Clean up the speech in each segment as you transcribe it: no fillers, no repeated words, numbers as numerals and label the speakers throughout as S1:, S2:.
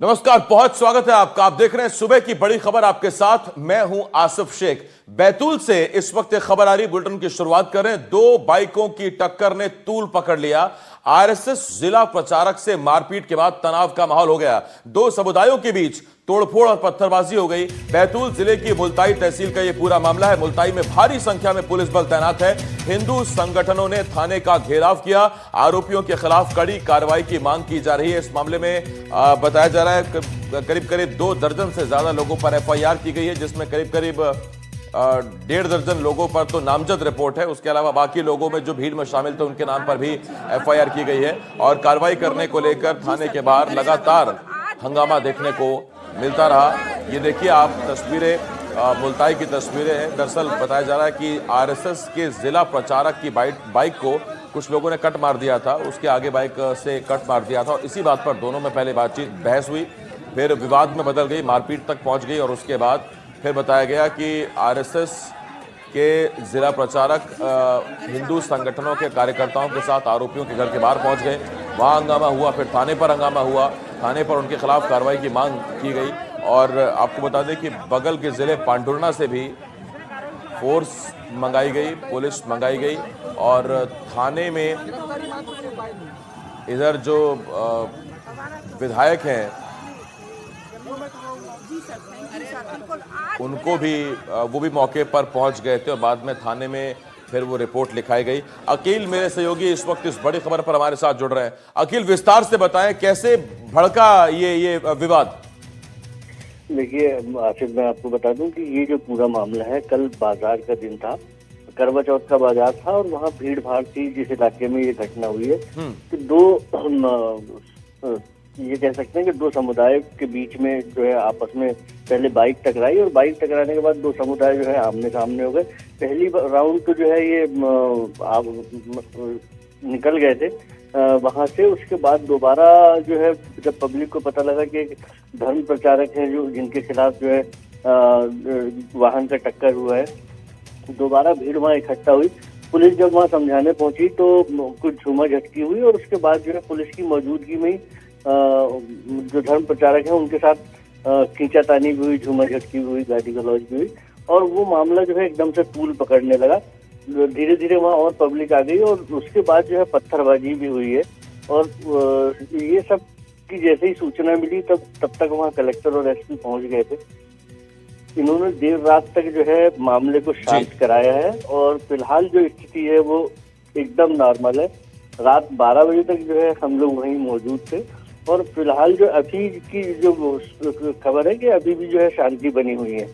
S1: नमस्कार, बहुत स्वागत है आपका। आप देख रहे हैं सुबह की बड़ी खबर, आपके साथ मैं हूं आसिफ शेख। बैतूल से इस वक्त एक खबर आ रही, बुलेटिन की शुरुआत करें। दो बाइकों की टक्कर ने तूल पकड़ लिया। आरएसएस जिला प्रचारक से मारपीट के बाद तनाव का माहौल हो गया। दो समुदायों के बीच तोड़फोड़ और पत्थरबाजी हो गई। बैतूल जिले की मुल्ताई तहसील का यह पूरा मामला है। मुल्ताई में भारी संख्या में पुलिस बल तैनात है। हिंदू संगठनों ने थाने का घेराव किया। आरोपियों के खिलाफ कड़ी कार्रवाई की मांग की जा रही है। इस मामले में बताया जा रहा है करीब करीब 2 दर्जन से ज्यादा लोगों पर एफआईआर की गई है, जिसमें करीब करीब 1.5 दर्जन लोगों पर तो नामजद रिपोर्ट है। उसके अलावा बाकी लोगों में जो भीड़ में शामिल थे उनके नाम पर भी एफआईआर की गई है। और कार्रवाई करने को लेकर थाने के बाहर लगातार हंगामा देखने को मिलता रहा। ये देखिए आप तस्वीरें, मुल्ताई की तस्वीरें हैं। दरअसल बताया जा रहा है कि आरएसएस के जिला प्रचारक की बाइक को कुछ लोगों ने कट मार दिया था। उसके आगे बाइक से कट मार दिया था और इसी बात पर दोनों में पहले बहस हुई, फिर विवाद में बदल गई, मारपीट तक पहुंच गई। और उसके बाद फिर बताया गया कि आरएसएस के जिला प्रचारक हिंदू संगठनों के कार्यकर्ताओं के साथ आरोपियों के घर के बाहर पहुंच गए। वहां हंगामा हुआ, फिर थाने पर हंगामा हुआ। थाने पर उनके खिलाफ कार्रवाई की मांग की गई। और आपको बता दें कि बगल के जिले पांडुर्ना से भी फोर्स मंगाई गई, पुलिस मंगाई गई। और थाने में इधर जो विधायक हैं उनको भी वो भी मौके पर पहुंच गए थे और बाद में थाने में फिर वो रिपोर्ट लिखाई गई। अकील मेरे सहयोगी इस वक्त इस बड़ी खबर पर हमारे साथ जुड़ रहे हैं। अकील, विस्तार से बताएं कैसे भड़का ये विवाद।
S2: देखिए आसिफ, मैं आपको बता दूं कि ये जो पूरा मामला है, कल बाजार का दिन था, करवा चौथ का बाजार था और वहाँ भीड़ भाड़ थी जिस इलाके में ये घटना हुई है। कि ये कह सकते हैं कि दो समुदाय के बीच में जो है आपस में पहले बाइक टकराई और बाइक टकराने के बाद दो समुदाय जो है आमने सामने हो गए। पहली राउंड तो जो है ये निकल गए थे वहां से। उसके बाद दोबारा जो है जब पब्लिक को पता लगा कि धर्म प्रचारक हैं जो जिनके खिलाफ जो है वाहन का टक्कर हुआ है, दोबारा भीड़ वहां इकट्ठा हुई। पुलिस जब वहां समझाने पहुंची तो कुछ झूमा झटकी हुई और उसके बाद जो है पुलिस की मौजूदगी में जो धर्म प्रचारक हैं उनके साथ खींचातानी भी हुई, झूमा झटकी भी हुई, गाली गलौज भी हुई और वो मामला जो है एकदम से तूल पकड़ने लगा। धीरे धीरे वहाँ और पब्लिक आ गई और उसके बाद जो है पत्थरबाजी भी हुई है। और ये सब की जैसे ही सूचना मिली तब तक वहाँ कलेक्टर और एसपी पहुंच गए थे। इन्होंने देर रात तक जो है मामले को शांत कराया है और फिलहाल जो स्थिति है वो एकदम नॉर्मल है। रात 12 बजे तक जो है हम लोग वहीं मौजूद थे और फिलहाल जो अभी की जो खबर है कि अभी भी जो है शांति बनी हुई है।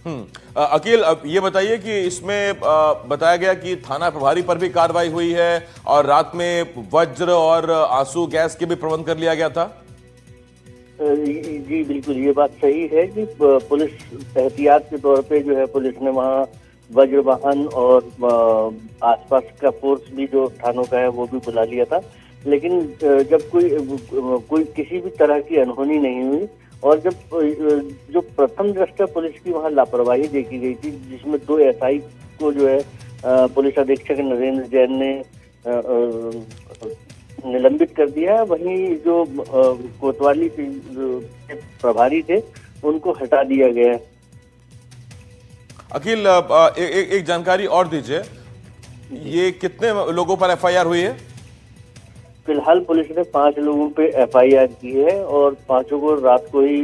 S1: अकील, अब ये बताइए कि इसमें बताया गया कि थाना प्रभारी पर भी कार्रवाई हुई है और रात में वज्र और आंसू गैस के भी प्रबंध कर लिया गया था।
S2: जी बिल्कुल, ये बात सही है कि पुलिस एहतियात के तौर पे जो है पुलिस ने वहाँ वज्र वाहन और आसपास का फोर्स भी जो थानों का है वो भी बुला लिया था। लेकिन जब कोई किसी भी तरह की अनहोनी नहीं हुई और जब जो प्रथम दृष्टया पुलिस की वहाँ लापरवाही देखी गई थी जिसमें 2 एसआई को जो है पुलिस अधीक्षक नरेंद्र जैन ने निलंबित कर दिया है, वहीं जो कोतवाली के प्रभारी थे उनको हटा दिया गया है।
S1: अकील, एक जानकारी और दीजिए, ये कितने लोगों पर एफआईआर हुई है?
S2: फिलहाल पुलिस ने 5 लोगों पे एफआईआर की है और 5 को रात को ही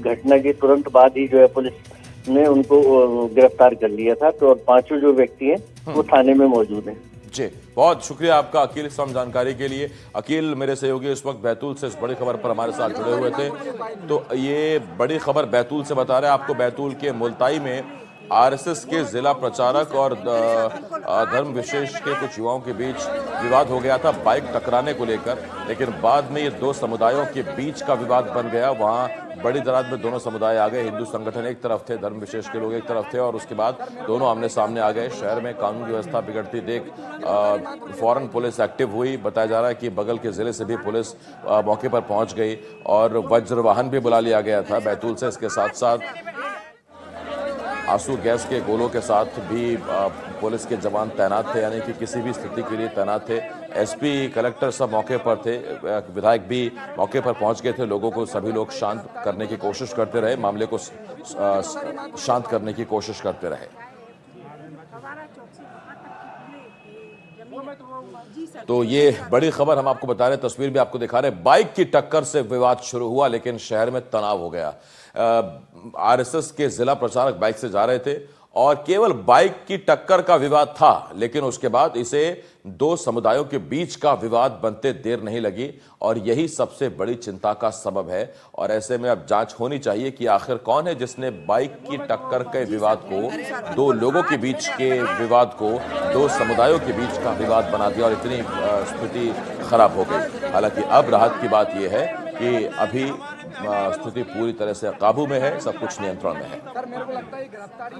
S2: घटना के तुरंत बाद ही जो है पुलिस ने उनको गिरफ्तार कर लिया था। तो और 5 जो व्यक्ति हैं वो थाने में मौजूद हैं।
S1: जी, बहुत शुक्रिया आपका अकील इस जानकारी के लिए। अकील मेरे सहयोगी इस वक्त बैतूल से इस बड़ी खबर पर हमारे साथ जुड़े हुए थे। तो ये बड़ी खबर बैतूल से बता रहे हैं आपको। बैतूल के मुल्ताई में आरएसएस के जिला प्रचारक और धर्म विशेष के कुछ युवाओं के बीच विवाद हो गया था बाइक टकराने को लेकर, लेकिन बाद में ये 2 समुदायों के बीच का विवाद बन गया। वहाँ बड़ी तादाद में दोनों समुदाय आ गए। हिंदू संगठन एक तरफ थे, धर्म विशेष के लोग एक तरफ थे और उसके बाद दोनों आमने सामने आ गए। शहर में कानून व्यवस्था बिगड़ती देख फौरन पुलिस एक्टिव हुई। बताया जा रहा है कि बगल के जिले से भी पुलिस मौके पर पहुंच गई और वज्र वाहन भी बुला लिया गया था बैतूल से। इसके साथ साथ आंसू गैस के गोलों के साथ भी पुलिस के जवान तैनात थे, यानी कि किसी भी स्थिति के लिए तैनात थे। एसपी, कलेक्टर सब मौके पर थे, विधायक भी मौके पर पहुंच गए थे। लोगों को सभी लोग शांत करने की कोशिश करते रहे, मामले को शांत करने की कोशिश करते रहे। तो ये बड़ी खबर हम आपको बता रहे हैं, तस्वीर भी आपको दिखा रहे हैं। बाइक की टक्कर से विवाद शुरू हुआ, लेकिन शहर में तनाव हो गया। आरएसएस के जिला प्रचारक बाइक से जा रहे थे और केवल बाइक की टक्कर का विवाद था, लेकिन उसके बाद इसे दो समुदायों के बीच का विवाद बनते देर नहीं लगी और यही सबसे बड़ी चिंता का सबब है। और ऐसे में अब जांच होनी चाहिए कि आखिर कौन है जिसने बाइक की टक्कर के विवाद को, दो लोगों के बीच के विवाद को दो समुदायों के बीच का विवाद बना दिया और इतनी स्थिति खराब हो गई। हालांकि अब राहत की बात यह है कि अभी स्थिति पूरी तरह से काबू में है, सब कुछ नियंत्रण में है।
S3: सर, मेरे को लगता है गिरफ्तारी